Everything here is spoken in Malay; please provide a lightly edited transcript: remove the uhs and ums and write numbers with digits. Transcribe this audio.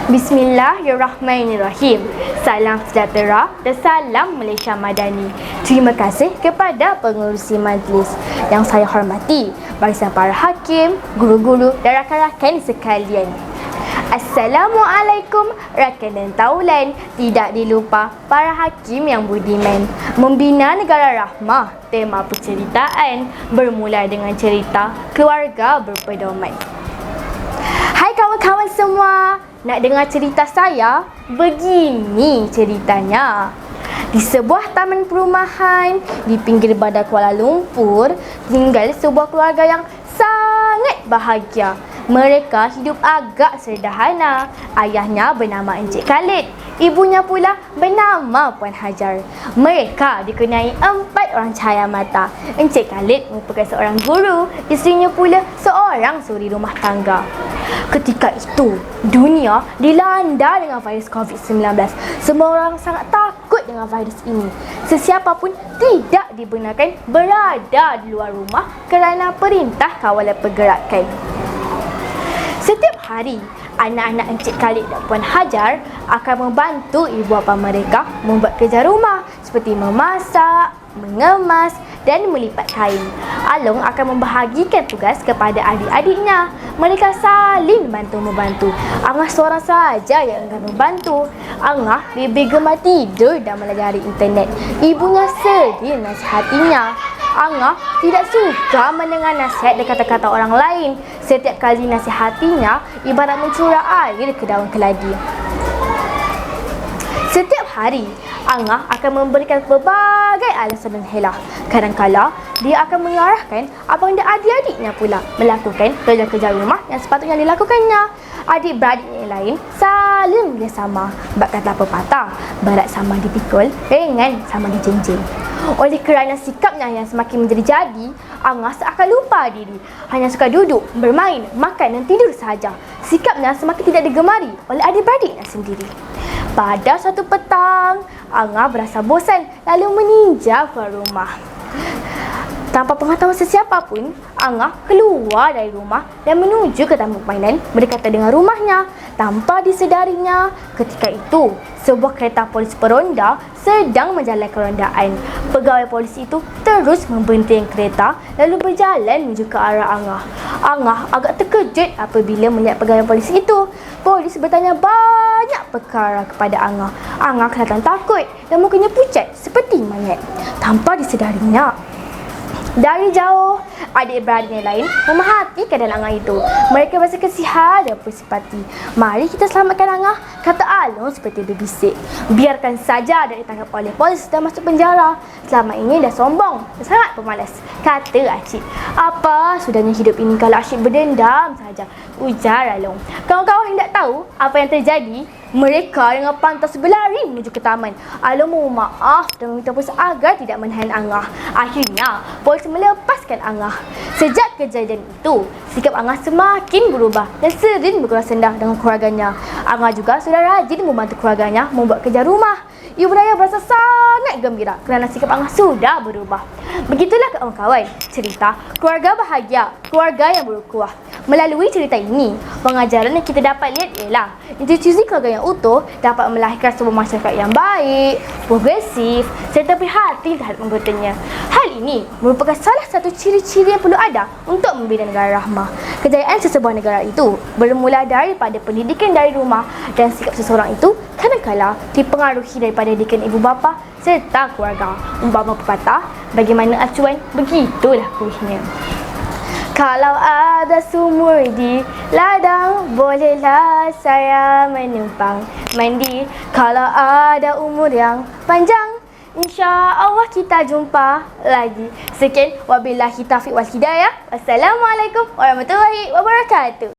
Bismillahirrahmanirrahim. Salam sejahtera dan salam Malaysia Madani. Terima kasih kepada pengerusi majlis yang saya hormati, barisan para hakim, guru-guru dan rakan-rakan sekalian. Assalamualaikum rakan dan taulan. Tidak dilupa para hakim yang budiman. Membina negara rahmah, tema penceritaan bermula dengan cerita keluarga berpedoman. Hai kawan-kawan semua, nak dengar cerita saya? Begini ceritanya. Di sebuah taman perumahan di pinggir bandar Kuala Lumpur, tinggal sebuah keluarga yang sangat bahagia. Mereka hidup agak sederhana. Ayahnya bernama Encik Khalid, ibunya pula bernama Puan Hajar. Mereka dikenai 4 orang cahaya mata. Encik Khalid merupakan seorang guru, isterinya pula seorang suri rumah tangga. Ketika itu, dunia dilanda dengan virus COVID-19. Semua orang sangat takut dengan virus ini. Sesiapa pun tidak dibenarkan berada di luar rumah kerana perintah kawalan pergerakan. Setiap hari, anak-anak Encik Khalid dan Puan Hajar akan membantu ibu bapa mereka membuat kerja rumah seperti memasak, mengemas dan melipat kain. Along akan membahagikan tugas kepada adik-adiknya. Mereka saling bantu-membantu. Angah seorang saja yang akan membantu. Angah lebih gemar tidur dan melajari internet. Ibunya sedih nasihatinya. Angah tidak suka mendengar nasihat dan kata-kata orang lain. Setiap kali nasihatinya ibarat mencurah air ke daun keladi. Setiap hari, Angah akan memberikan berbagai alasan dan helah. Kadang-kala, dia akan mengarahkan abang dan adik-adiknya pula melakukan kerja-kerja rumah yang sepatutnya dilakukannya. Adik-beradik yang lain saling bersama. Bab kata pepatah, barat sama dipikul, ringan sama dijinjing. Oleh kerana sikapnya yang semakin menjadi-jadi, Angah seakan lupa diri. Hanya suka duduk, bermain, makan dan tidur sahaja. Sikapnya semakin tidak digemari oleh adik-beradiknya sendiri. Pada suatu petang, Angah berasa bosan lalu meninjau keluar rumah. Tanpa pengetahuan sesiapa pun, Angah keluar dari rumah dan menuju ke taman permainan berdekatan dengan rumahnya. Tanpa disedarinya, ketika itu, sebuah kereta polis peronda sedang menjalankan rondaan. Pegawai polis itu terus memberhentikan kereta lalu berjalan menuju ke arah Angah. Angah agak terkejut apabila melihat pegawai polis itu. Polis bertanya banyak perkara kepada Angah. Angah kelihatan takut dan mukanya pucat seperti mayat. Tanpa disedarinya, dari jauh, adik-beradik yang lain memahati keadaan Angah itu. Mereka berasa kesihan dan bersimpati. Mari kita selamatkan Angah, kata Along seperti berbisik. Biarkan saja dia ditangkap oleh polis dan masuk penjara. Selama ini dah sombong dan sangat pemalas, kata Acik. Apa sudahnya hidup ini kalau Acik berdendam saja, ujar Along. Kawan-kawan hendak tahu apa yang terjadi? Mereka dengan pantas berlari menuju ke taman. Along mohon maaf dan meminta polis agar tidak menahan Angah. Akhirnya, polis melepaskan Angah. Sejak kejadian itu, sikap Angah semakin berubah dan sering berkeras sendah dengan keluarganya. Angah juga sudah rajin membantu keluarganya membuat kerja rumah. Ibu raya berasa sangat gembira kerana sikap Angah sudah berubah. Begitulah kawan-kawan cerita keluarga bahagia, keluarga yang berukhuwah. Melalui cerita ini, pengajaran yang kita dapat lihat ialah institusi keluarga yang utuh dapat melahirkan sebuah masyarakat yang baik, progresif serta prihatin terhadap anggotanya. Hal ini merupakan salah satu ciri-ciri yang perlu ada untuk membina negara rahmah. Kejayaan sesebuah negara itu bermula daripada pendidikan dari rumah dan sikap seseorang itu kadang-kala dipengaruhi daripada didikan ibu bapa serta keluarga. Umpama pepatah, bagaimana acuan, begitulah kuihnya. Kalau ada sumur di ladang, bolehlah saya menumpang mandi. Kalau ada umur yang panjang, insya-Allah kita jumpa lagi. Sekian, wabillahi taufiq wal hidayah. Wassalamualaikum warahmatullahi wabarakatuh.